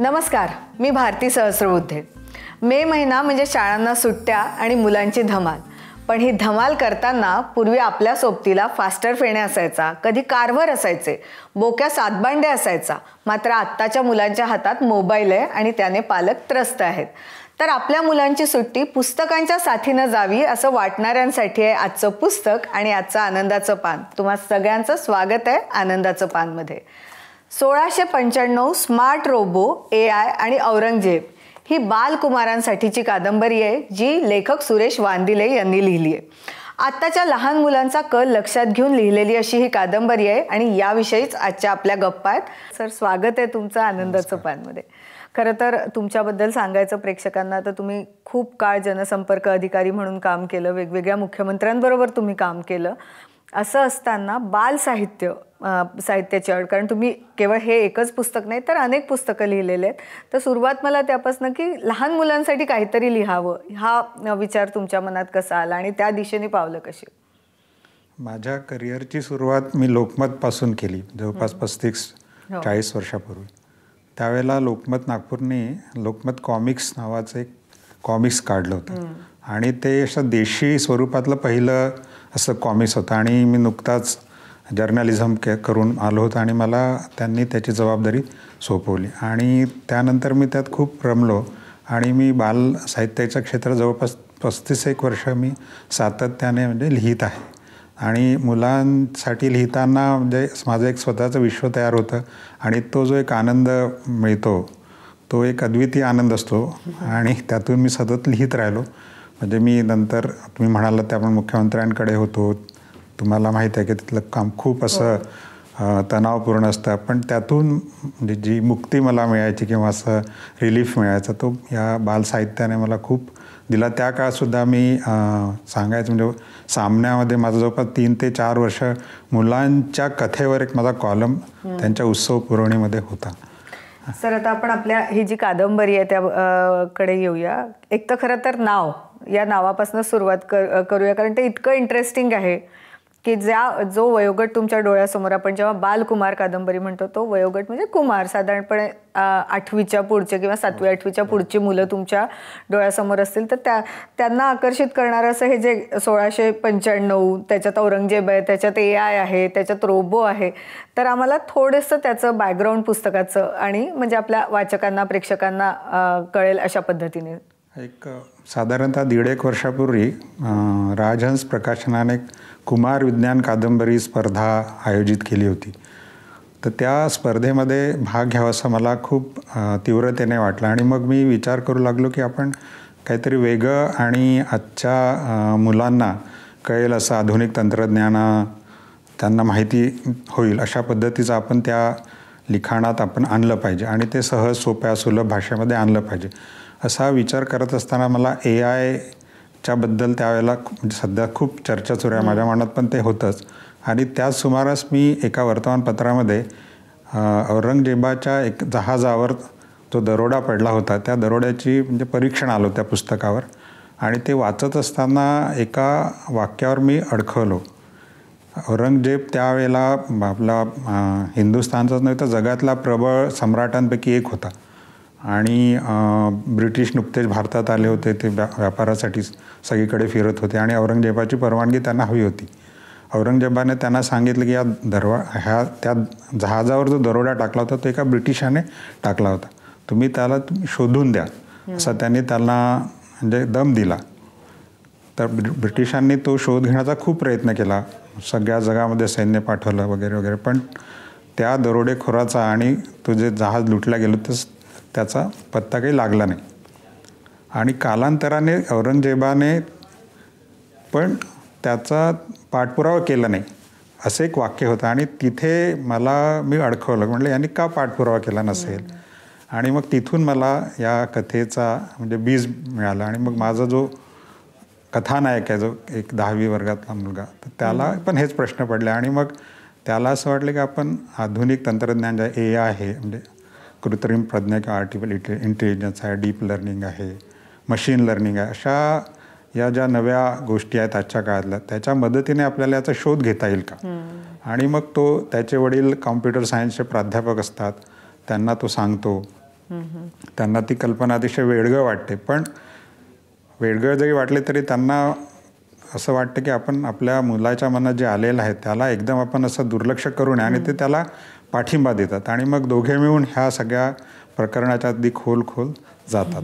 नमस्कार, मी भारती सहस्रबुद्धे. मे महिना म्हणजे शाळांना सुट्ट्या आणि मुलांची धमाल. पण ही धमाल करताना पूर्वी आपल्या सोबतीला फास्टर फेणे असायचा, कधी कारवर असायचे, बोक्या सातबांडे असायचा. मात्र आत्ताच्या मुलांच्या हातात मोबाईल आहे आणि त्याने पालक त्रस्त आहेत. तर आपल्या मुलांची सुट्टी पुस्तकांच्या साथीनं जावी असं वाटणाऱ्यांसाठी आहे आजचं पुस्तक आणि आजचं आनंदाचं पान. तुम्हा सगळ्यांचं स्वागत आहे आनंदाचं पानमध्ये. 1695 स्मार्ट रोबो, AI आणि औरंगजेब ही बालकुमारांसाठीची कादंबरी आहे, जी लेखक सुरेश वांदिले यांनी लिहिली आहे. आत्ताच्या लहान मुलांचा कल लक्षात घेऊन लिहिलेली अशी ही कादंबरी आहे आणि याविषयीच आजच्या आपल्या गप्पा आहेत. सर, स्वागत आहे तुमचं आनंदाचं पानमध्ये. खरं तर तुमच्याबद्दल सांगायचं प्रेक्षकांना, तर तुम्ही खूप काळ जनसंपर्क अधिकारी म्हणून काम केलं, वेगवेगळ्या मुख्यमंत्र्यांबरोबर तुम्ही काम केलं. असं असताना बाल साहित्याची आवड, कारण तुम्ही केवळ हे एकच पुस्तक नाही तर अनेक पुस्तकं लिहिलेले आहेत. तर सुरुवात मला त्यापासून की लहान मुलांसाठी काहीतरी लिहावं हा विचार तुमच्या मनात कसा आला आणि त्या दिशेने पावलं कशी? माझ्या करिअरची सुरुवात मी लोकमतपासून केली, जवळपास 35-40 वर्षापूर्वी. त्यावेळेला लोकमत नागपूरने लोकमत कॉमिक्स नावाचं एक कॉमिक्स काढलं होतं आणि ते असं देशी स्वरूपातलं पहिलं असं कॉमिक्स होतं आणि मी नुकताच जर्नलिझम करून आलो होतो आणि मला त्यांनी त्याची जबाबदारी सोपवली आणि त्यानंतर मी त्यात खूप रमलो आणि मी बाल साहित्याच्या क्षेत्रात जवळपास 35 वर्ष मी सातत्याने म्हणजे लिहित आहे. आणि मुलांसाठी लिहिताना म्हणजे माझं एक स्वतःचं विश्व तयार होतं आणि तो जो एक आनंद मिळतो तो एक अद्वितीय आनंद असतो आणि त्यातून मी सतत लिहित राहिलो. म्हणजे मी नंतर तुम्ही म्हणालात त्या आपण मुख्यमंत्र्यांकडे होतो, तुम्हाला माहीत आहे की तिथलं काम खूप असं तणावपूर्ण असतं, पण त्यातून म्हणजे जी मुक्ती मला मिळायची किंवा असं रिलीफ मिळायचं तो या बालसाहित्याने मला खूप दिला. त्या काळातसुद्धा मी सांगायचं म्हणजे सामन्यामध्ये माझं जवळपास 3 ते 4 वर्ष मुलांच्या कथेवर एक माझा कॉलम त्यांच्या उत्सव पुरवणीमध्ये होता. सर, आता आपण आपल्या ही जी कादंबरी आहे त्याकडे येऊया. एक तर खरं तर नाव, या नावापासून सुरुवात करूया, कारण ते इतकं इंटरेस्टिंग आहे की जो वयोगट तुमच्या डोळ्यासमोर, आपण जेव्हा बालकुमार कादंबरी म्हणतो तो वयोगट म्हणजे कुमार, साधारणपणे 8वीच्या पुढचे किंवा 7वी-8वीच्या पुढची मुलं तुमच्या डोळ्यासमोर असतील, तर त्यांना आकर्षित करणारं असं हे जे 1695, त्याच्यात औरंगजेब आहे, त्याच्यात AI आहे, त्याच्यात रोबो आहे. तर आम्हाला थोडंसं त्याचं बॅकग्राऊंड पुस्तकाचं आणि म्हणजे आपल्या वाचकांना, प्रेक्षकांना कळेल अशा पद्धतीने. एक साधारणतः 1.5 वर्षापूर्वी राजहंस प्रकाशनाने कुमार विज्ञान कादंबरी स्पर्धा आयोजित केली होती. तर त्या स्पर्धेमध्ये भाग घ्यावासा मला खूप तीव्रतेने वाटला आणि मग मी विचार करू लागलो की आपण काहीतरी वेगळं आणि आजच्या मुलांना कळेल असं आधुनिक तंत्रज्ञान त्यांना माहिती होईल अशा पद्धतीचं आपण त्या लिखाणात आपण आणलं पाहिजे आणि ते सहज, सोप्या, सुलभ भाषेमध्ये आणलं पाहिजे असा विचार करत असताना मला AIच्याबद्दल त्यावेळेला म्हणजे सध्या खूप चर्चा सुरू आहे, माझ्या मनात पण ते होतंच. आणि त्याच सुमारास मी एका वर्तमानपत्रामध्ये औरंगजेबाच्या एक जहाजावर जो दरोडा पडला होता त्या दरोड्याची म्हणजे परीक्षण आलं त्या पुस्तकावर आणि ते वाचत असताना एका वाक्यावर मी अडखळलो. औरंगजेब त्यावेळेला आपला हिंदुस्थानचाच नाही तर जगातला प्रबळ सम्राटांपैकी एक होता आणि ब्रिटिश नुकतेच भारतात आले होते, ते व्यापारासाठी सगळीकडे फिरत होते आणि औरंगजेबाची परवानगी त्यांना हवी होती. औरंगजेबाने त्यांना सांगितलं की त्या जहाजावर जो दरोडा टाकला होता तो एका ब्रिटिशाने टाकला होता, तुम्ही शोधून द्या असं त्यांनी त्यांना म्हणजे दम दिला. तर ब्रिटिशांनी तो शोध घेण्याचा खूप प्रयत्न केला, सगळ्या जगामध्ये सैन्य पाठवलं वगैरे वगैरे, पण त्या दरोडेखोराचा आणि तो जे जहाज लुटलं गेलं तर त्याचा पत्ता काही लागला नाही. आणि कालांतराने औरंगजेबाने पण त्याचा पाठपुरावा केला नाही असं एक वाक्य होतं आणि तिथे मी अडखवलं, म्हटलं यांनी का पाठपुरावा केला नसेल. आणि मग तिथून मला या कथेचा म्हणजे बीज मिळालं आणि मग माझा जो कथानायक आहे, जो एक 10वी वर्गातला मुलगा, तर त्याला पण हेच प्रश्न पडले आणि मग त्याला असं वाटलं की आपण आधुनिक तंत्रज्ञान जे AI आहे, म्हणजे कृत्रिम प्रज्ञा किंवा आर्टिफिशियल इंटेलिजन्स आहे, डीप लर्निंग आहे, मशीन लर्निंग आहे, अशा या ज्या नव्या गोष्टी आहेत आजच्या काळातल्या, त्याच्या मदतीने आपल्याला याचा शोध घेता येईल का. आणि मग त्याचे वडील कॉम्प्युटर सायन्सचे प्राध्यापक असतात, त्यांना तो सांगतो त्यांना ती कल्पना अतिशय वेडगं वाटते. पण वेडगं जरी वाटले तरी त्यांना असं वाटतं की आपण आपल्या मुलाच्या मनात जे आलेलं आहे त्याला एकदम आपण असं दुर्लक्ष करू नये, आणि ते त्याला पाठिंबा देतात आणि मग दोघे मिळून ह्या सगळ्या प्रकरणाच्या अगदी खोल जातात.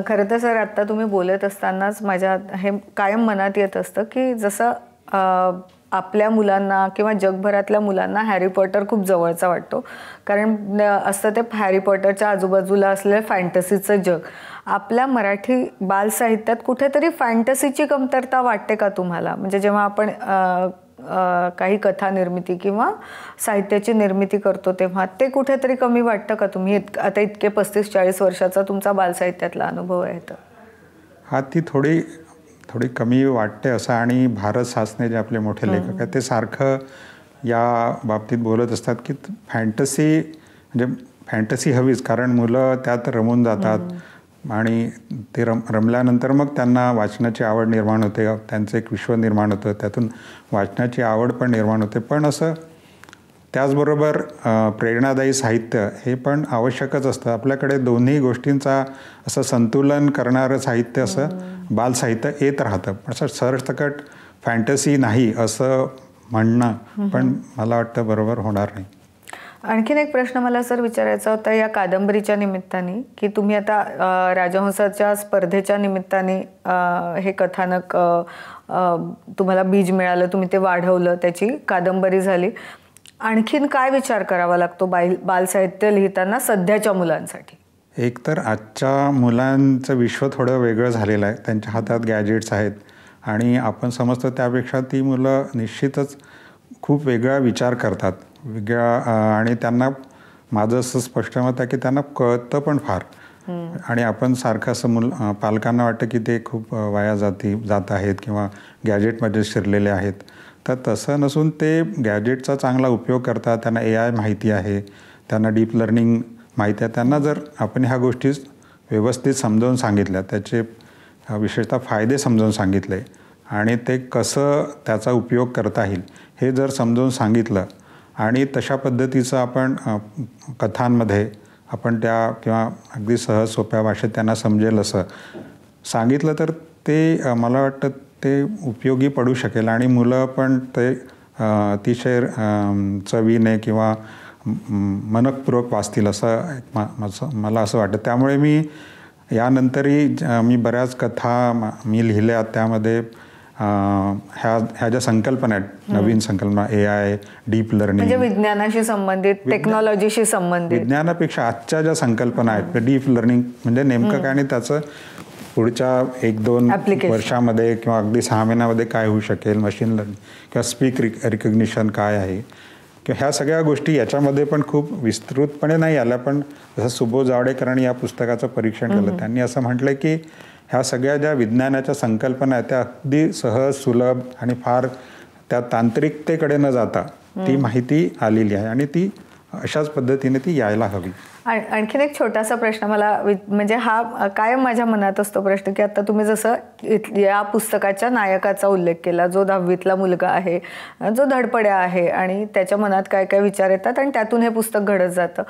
खरं तर सर, आत्ता तुम्ही बोलत असतानाच माझ्या हे कायम मनात येत असतं की जसं आपल्या मुलांना किंवा जगभरातल्या मुलांना हॅरी पॉटर खूप जवळचा वाटतो, कारण असतं ते हॅरी पॉटरच्या आजूबाजूला असलेलं फॅन्टसीचं जग. आपल्या मराठी बालसाहित्यात कुठेतरी फॅन्टसीची कमतरता वाटते का तुम्हाला? म्हणजे जेव्हा आपण काही कथा निर्मिती किंवा साहित्याची निर्मिती करतो तेव्हा ते कुठेतरी कमी वाटतं का? तुम्ही आता इतके 35-40 वर्षाचा तुमचा बालसाहित्यातला अनुभव आहे तर. हा, ती थोडी कमी वाटते असं. आणि भारत सासने जे आपले मोठे लेखक आहेत ते सारखं या बाबतीत बोलत असतात की फॅन्टसी हवीच, कारण मुलं त्यात रमून जातात आणि ते रमल्यानंतर मग त्यांना वाचनाची आवड निर्माण होते, त्यांचं एक विश्व निर्माण होतं, त्यातून वाचनाची आवड पण निर्माण होते. पण असं त्याचबरोबर प्रेरणादायी साहित्य हे पण आवश्यकच असतं. आपल्याकडे दोन्ही गोष्टींचा असं संतुलन करणारं साहित्य असं बालसाहित्य येत राहतं. पण असं सरसकट फॅन्टसी नाही असं म्हणणं पण मला वाटतं बरोबर होणार नाही. आणखीन एक प्रश्न मला सर विचारायचा होता या कादंबरीच्या निमित्ताने, की तुम्ही आता राजहंसाच्या स्पर्धेच्या निमित्ताने हे कथानक तुम्हाला बीज मिळालं, तुम्ही ते वाढवलं, त्याची कादंबरी झाली. आणखीन काय विचार करावा लागतो बालसाहित्य लिहिताना सध्याच्या मुलांसाठी? एक तर आजच्या मुलांचं विश्व थोडं वेगळं झालेलं आहे. त्यांच्या हातात गॅजेट्स आहेत आणि आपण समजतो त्यापेक्षा ती मुलं निश्चितच खूप वेगळा विचार करतात, आणि त्यांना माझं असं स्पष्ट मत आहे की त्यांना कळतं पण फार. आणि आपण सारखं असं पालकांना वाटतं की ते खूप वाया जात आहेत किंवा गॅजेटमध्ये शिरलेले आहेत. तर तसं नसून ते गॅजेटचा चांगला उपयोग करतात. त्यांना AI माहिती आहे, त्यांना डीप लर्निंग माहिती आहे. त्यांना जर आपण ह्या गोष्टी व्यवस्थित समजावून सांगितल्या, त्याचे विशेषतः फायदे समजावून सांगितले आणि ते कसं त्याचा उपयोग करता येईल हे जर समजावून सांगितलं आणि तशा पद्धतीचं आपण कथांमध्ये आपण त्या किंवा अगदी सहज सोप्या भाषेत त्यांना समजेल असं सांगितलं तर ते मला वाटतं ते उपयोगी पडू शकेल आणि मुलं पण ते अतिशय चवीने किंवा मनपूर्वक वाचतील असं मला असं वाटतं. त्यामुळे मी यानंतरही बऱ्याच कथा मी लिहिल्या. त्यामध्ये ह्या ज्या संकल्पना आहेत, नवीन संकल्पना, AI, डीप लर्निंग, म्हणजे विज्ञानाशी संबंधित, टेक्नॉलॉजीशी संबंधित, विज्ञानापेक्षा आजच्या ज्या संकल्पना आहेत, डीप लर्निंग म्हणजे नेमकं काय आणि त्याचं पुढच्या 1-2 वर्षामध्ये किंवा अगदी 6 महिन्यामध्ये काय होऊ शकेल, मशीन लर्निंग किंवा स्पीक रिकग्निशन काय आहे, किंवा ह्या सगळ्या गोष्टी याच्यामध्ये पण खूप विस्तृतपणे नाही आल्या. पण जसं सुबोध जावडेकरांनी या पुस्तकाचं परीक्षण केलं, त्यांनी असं म्हटलं की ह्या सगळ्या ज्या विज्ञानाच्या संकल्पना आहेत त्या अगदी सहज, सुलभ आणि फार त्या तांत्रिकतेकडे न जाता ती माहिती आलेली आहे आणि ती अशाच पद्धतीने ती यायला हवी. आणखीन एक छोटासा प्रश्न मला, म्हणजे हा कायम माझ्या मनात असतो प्रश्न, की आता तुम्ही जसं या पुस्तकाच्या नायकाचा उल्लेख केला, जो 10वीतला मुलगा आहे, जो धडपड्या आहे आणि त्याच्या मनात काय काय विचार येतात आणि त्यातून हे पुस्तक घडत जातं.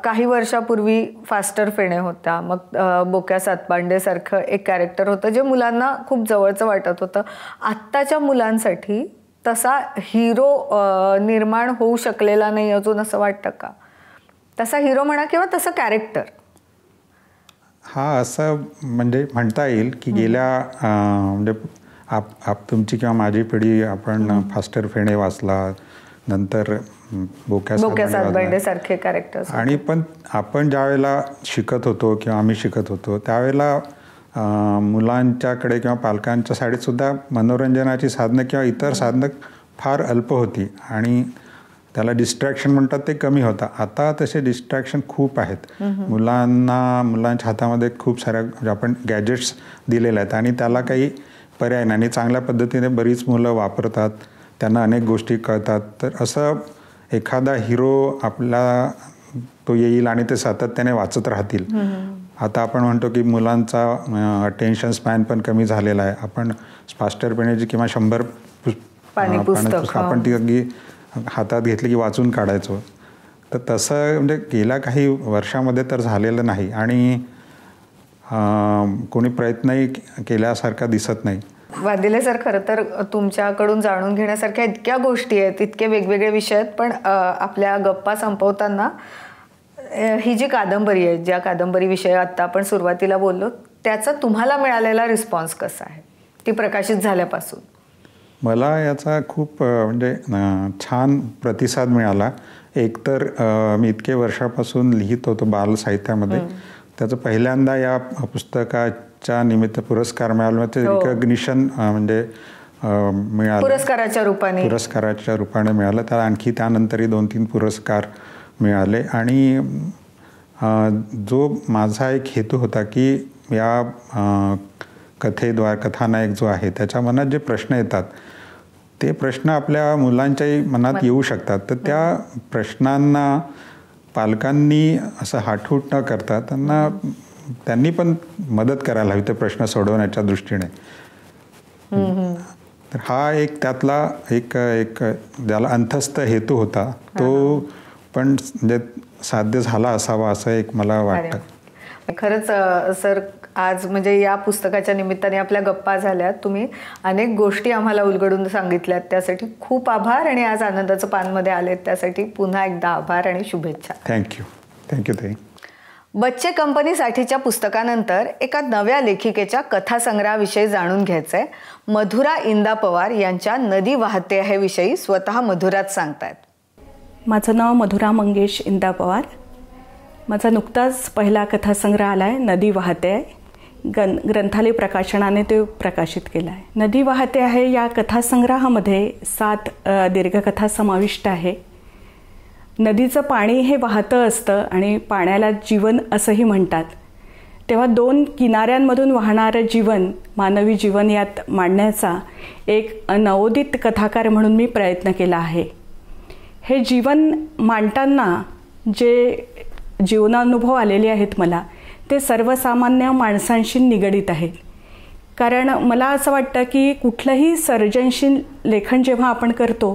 काही वर्षापूर्वी फास्टर फेणे होता, मग बोक्या सातपांडेसारखं एक कॅरेक्टर होतं जे मुलांना खूप जवळचं वाटत होतं. आत्ताच्या मुलांसाठी तसा हिरो निर्माण होऊ शकलेला नाही अजून असं वाटतं का? तसा हिरो म्हणा किंवा तसं कॅरेक्टर. हा, असं म्हणजे म्हणता येईल की गेल्या म्हणजे तुमची किंवा माझी पिढी आपण फास्टर फेणे वाचला, नंतर बोक्या सातबांडे सारखे कॅरेक्टर्स, आणि पण आपण ज्या वेळेला शिकत होतो किंवा आम्ही शिकत होतो त्यावेळेला मुलांच्याकडे किंवा पालकांच्या साईडीत सुद्धा मनोरंजनाची साधनं किंवा इतर साधनं फार अल्प होती आणि त्याला डिस्ट्रॅक्शन म्हणतात ते कमी होता. आता तसे डिस्ट्रॅक्शन खूप आहेत. मुलांच्या हातामध्ये खूप साऱ्या आपण गॅजेट्स दिलेले आहेत आणि त्याला काही पर्याय नाही आणि चांगल्या पद्धतीने बरीच मुलं वापरतात, त्यांना अनेक गोष्टी कळतात. तर असं एखादा हिरो आपला तो येईल आणि ते सातत्याने वाचत राहतील. आता आपण म्हणतो की मुलांचा अटेन्शन स्पॅन पण कमी झालेला आहे. आपण फास्टर फेणेची किंवा 100 पुस्तक आपण ती अगदी हातात घेतली की वाचून काढायचो. तर तसं म्हणजे गेल्या काही वर्षामध्ये तर झालेलं नाही आणि कोणी प्रयत्नही केल्यासारखा दिसत नाही. वादिले सर, खरं तर तुमच्याकडून जाणून घेण्यासारख्या इतक्या गोष्टी आहेत, इतके वेगवेगळे विषय आहेत, पण आपल्या गप्पा संपवताना ही जी कादंबरी आहे, ज्या कादंबरीविषयी आत्ता आपण सुरुवातीला बोललो, त्याचा तुम्हाला मिळालेला रिस्पॉन्स कसा आहे ती प्रकाशित झाल्यापासून? मला याचा खूप म्हणजे छान प्रतिसाद मिळाला. एकतर मी इतके वर्षापासून लिहित होतो बालसाहित्यामध्ये, त्याचं पहिल्यांदा या पुस्तकाच्या निमित्त पुरस्कार मिळाला, ते रिकग्निशन म्हणजे मिळालं, पुरस्काराच्या रूपाने मिळालं. तर आणखी त्यानंतरही 2-3 पुरस्कार मिळाले. आणि जो माझा एक हेतू होता की या कथेद्वारे, कथानायक जो आहे त्याच्या मनात जे प्रश्न येतात ते प्रश्न आपल्या मुलांच्याही मनात येऊ शकतात. तर त्या प्रश्नांना पालकांनी असं हाटहूट न करता त्यांनी पण मदत करायला हवी ते प्रश्न सोडवण्याच्या दृष्टीने. तर हा एक त्यातला एक ज्याला अंतस्थ हेतू होता, तो पण म्हणजे साध्य झाला असावा असं एक मला वाटतं. खरंच सर, आज म्हणजे या पुस्तकाच्या निमित्ताने आपल्या गप्पा झाल्यात, तुम्ही अनेक गोष्टी आम्हाला उलगडून सांगितल्यात, त्यासाठी खूप आभार. आणि आज आनंदाचं पानमध्ये आलेत त्यासाठी पुन्हा एकदा आभार आणि शुभेच्छा. थँक्यू ताई. बच्चे कंपनीसाठीच्या पुस्तकानंतर एका नव्या लेखिकेच्या कथासंग्रहाविषयी जाणून घ्यायचंय. मधुरा इंदा पवार यांच्या नदी वाहते आहे विषयी स्वतः मधुराच सांगतायत. माझं नाव मधुरा मंगेश इंदा पवार. माझा नुकताच पहिला कथासंग्रह आला आहे, नदी वाहते आहे. ग्रंथालय प्रकाशनाने ते प्रकाशित केला आहे. नदी वाहते आहे या कथासंग्रहामध्ये 7 दीर्घकथा समाविष्ट आहे. नदीचं पाणी हे वाहतं असतं आणि पाण्याला जीवन असंही म्हणतात. तेव्हा 2 किनाऱ्यांमधून वाहणारं जीवन, मानवी जीवन यात मांडण्याचा एक नवोदित कथाकार म्हणून मी प्रयत्न केला आहे. हे जीवन मांडताना जे जीवनानुभव आलेले आहेत मला, ते सर्वसामान्य माणसांशी निगडीत आहेत. कारण मला असं वाटतं की कुठलंही सर्जनशील लेखन जेव्हा आपण करतो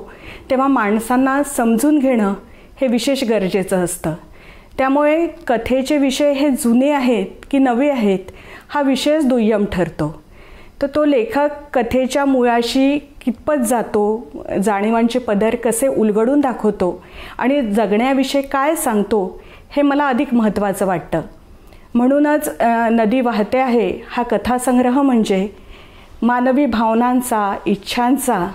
तेव्हा माणसांना समजून घेणं हे विशेष गरजेचं असतं. त्यामुळे कथेचे विषय हे जुने आहेत की नवे आहेत हा विषयच दुय्यम ठरतो. तर तो लेखक कथेच्या मुळाशी कितपत जातो, जाणीवांचे पदर कसे उलगडून दाखवतो आणि जगण्याविषयी काय सांगतो हे मला अधिक महत्त्वाचं वाटतं. म्हणूनच नदी वाहते आहे हा कथासंग्रह म्हणजे मानवी भावनांचा, इच्छांचा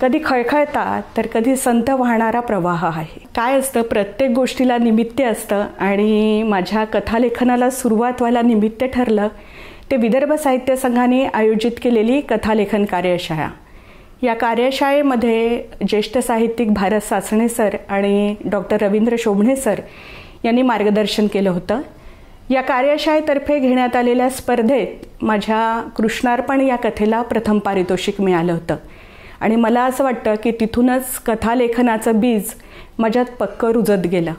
कधी खळखळता तर कधी संत वाहणारा प्रवाह आहे. काय असतं, प्रत्येक गोष्टीला निमित्त असतं आणि माझ्या कथालेखनाला सुरुवात व्हायला निमित्त ठरलं ते विदर्भ साहित्य संघाने आयोजित केलेली कथालेखन कार्यशाळा. या कार्यशाळेमध्ये ज्येष्ठ साहित्यिक भारत सासणे सर आणि डॉक्टर रवींद्र शोभणे सर यांनी मार्गदर्शन केलं होतं. या कार्यशाळेतर्फे घेण्यात आलेल्या स्पर्धेत माझ्या कृष्णार्पण या कथेला प्रथम पारितोषिक मिळालं होतं आणि मला असं वाटतं की तिथूनच कथालेखनाचं बीज माझ्यात पक्कं रुजत गेलं.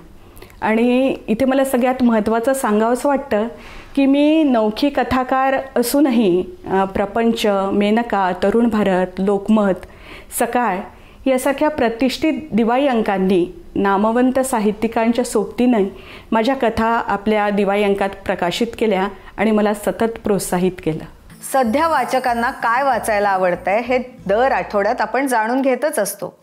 आणि इथे मला सगळ्यात महत्त्वाचं सांगावंसं वाटतं की मी नौखी कथाकार असूनही प्रपंच, मेनका, तरुण भारत, लोकमत, सकाळ यासारख्या प्रतिष्ठित दिवाळी अंकांनी नामवंत साहित्यिकांच्या सोबतीने माझ्या कथा आपल्या दिवाळी अंकात प्रकाशित केल्या आणि मला सतत प्रोत्साहित केलं. सध्या वाचकांना काय वाचायला आवडतंय हे दर आठवड्यात आपण जाणून घेतच असतो.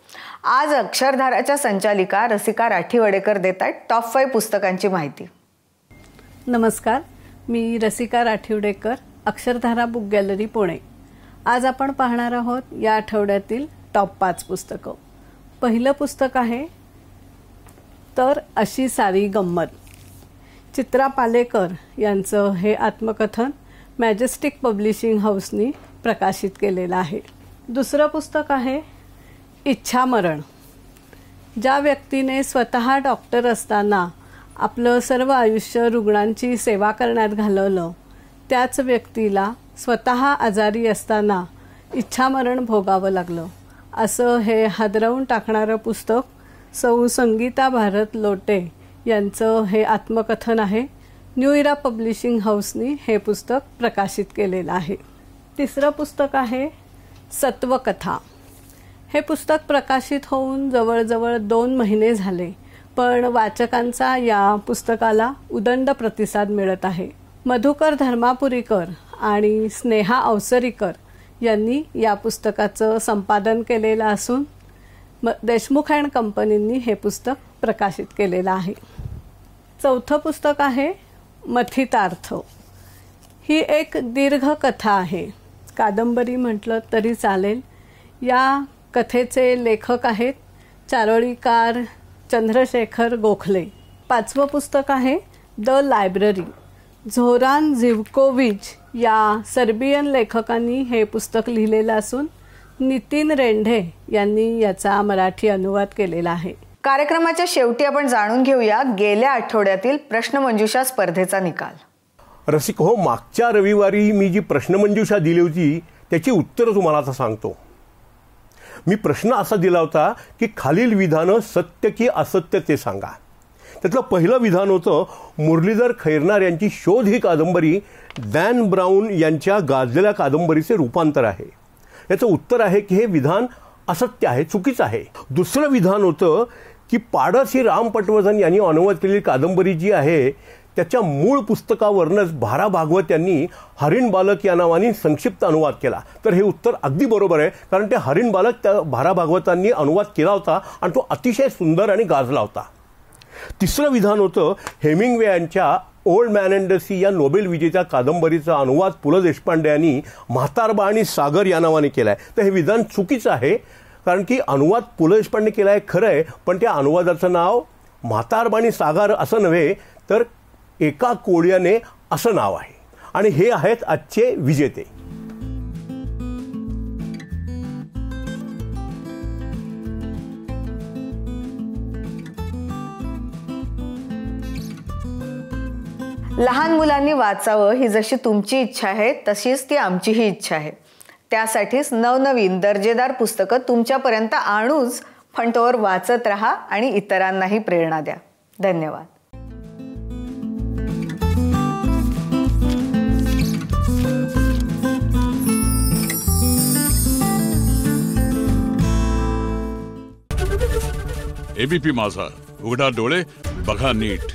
आज अक्षरधाराच्या संचालिका रसिका राठीवडेकर देत आहेत टॉप 5 पुस्तकांची माहिती. नमस्कार, मी रसिका राठीवडेकर, अक्षरधारा बुक गॅलरी पुणे. आज आपण पाहणार आहोत या आठवड्यातील टॉप 5 पुस्तकं. पहिलं पुस्तक आहे तर अशी सारी गंमत. चित्रा पालेकर यांचं हे आत्मकथन मॅजेस्टिक पब्लिशिंग हाऊसनी प्रकाशित केलेलं आहे. दुसरं पुस्तक आहे इच्छामरण. ज्या व्यक्तीने स्वतः डॉक्टर असताना आपलं सर्व आयुष्य रुग्णांची सेवा करण्यात घालवलं, त्याच व्यक्तीला स्वतः आजारी असताना इच्छामरण भोगावं लागलं, असं हे हादरवून टाकणारं पुस्तक सौ संगीता भारत लोटे यांचं हे आत्मकथन आहे. न्यू इरा पब्लिशिंग हाऊसनी हे पुस्तक प्रकाशित केलेलं आहे. तिसरं पुस्तक आहे सत्वकथा. हे पुस्तक प्रकाशित होऊन जवळजवळ 2 महिने झाले, पण वाचकांचा या पुस्तकाला उदंड प्रतिसाद मिळत आहे. मधुकर धर्मापुरीकर आणि स्नेहा अवसरीकर यांनी या पुस्तकाचं संपादन केलेलं असून देशमुख अँड कंपनींनी हे पुस्तक प्रकाशित केलेलं आहे. चौथं पुस्तक आहे मथितार्थ. ही एक दीर्घ कथा आहे, कादंबरी म्हटलं तरी चालेल. या कथेचे लेखक आहेत चारोळीकार चंद्रशेखर गोखले. 5वं पुस्तक आहे द लायब्ररी. झोरान झिव्कोविच या सर्बियन लेखकांनी हे पुस्तक लिहिलेलं असून नितीन रेंढे यांनी याचा मराठी अनुवाद केलेला आहे. कार्यक्रमाच्या शेवटी आपण जाणून घेऊया गेल्या आठवड्यातील प्रश्नमंजुषा स्पर्धेचा निकाल. रसिक हो, मागच्या रविवारी मी जी प्रश्नमंजुषा दिली होती त्याची उत्तरं तुम्हाला आता सांगतो. मी प्रश्न असा दिला होता की खालील विधानं सत्य की असत्य ते सांगा. त्यातलं पहिलं विधान होतं मुरलीधर खैरनार यांची शोध ही कादंबरी डॅन ब्राऊन यांच्या गाजलेल्या कादंबरीचे रूपांतर आहे. याचं उत्तर आहे की हे विधान असत्य आहे, चुकीचं आहे. दुसरं विधान होतं की पाडस ही राम पटवर्धन यांनी अनुवाद केलेली कादंबरी जी आहे त्याच्या मूळ पुस्तकावरनंच भारा भागवत यांनी हरिण बालक या नावाने संक्षिप्त अनुवाद केला. तर हे उत्तर अगदी बरोबर आहे, कारण ते हरिण बालक त्या भारा भागवतांनी अनुवाद केला होता आणि तो अतिशय सुंदर आणि गाजला होता. तिसरं विधान होतं हेमिंग्वे यांच्या old man and the sea या नोबेल विजेत्या कादंबरीचा अनुवाद पु ल देशपांडे यांनी म्हातारबा आणि सागर या नावाने केला आहे. तर हे विधान चुकीचं आहे, कारण की अनुवाद पु ल देशपांडे केला आहे खरं आहे, पण त्या अनुवादाचं नाव म्हातारबा आणि सागर असं नव्हे तर एका कोळ्याने असं नाव आहे. आणि हे आहेत आजचे विजेते. लहान मुलांनी वाचावं ही जशी तुमची इच्छा आहे तशीच ती आमचीही इच्छा आहे. त्यासाठीच नवनवीन दर्जेदार पुस्तकं तुमच्यापर्यंत आणूच, पण तोवर वाचत राहा आणि इतरांनाही प्रेरणा द्या. धन्यवाद. एबीपी माझा, उघडा डोळे बघा नीट.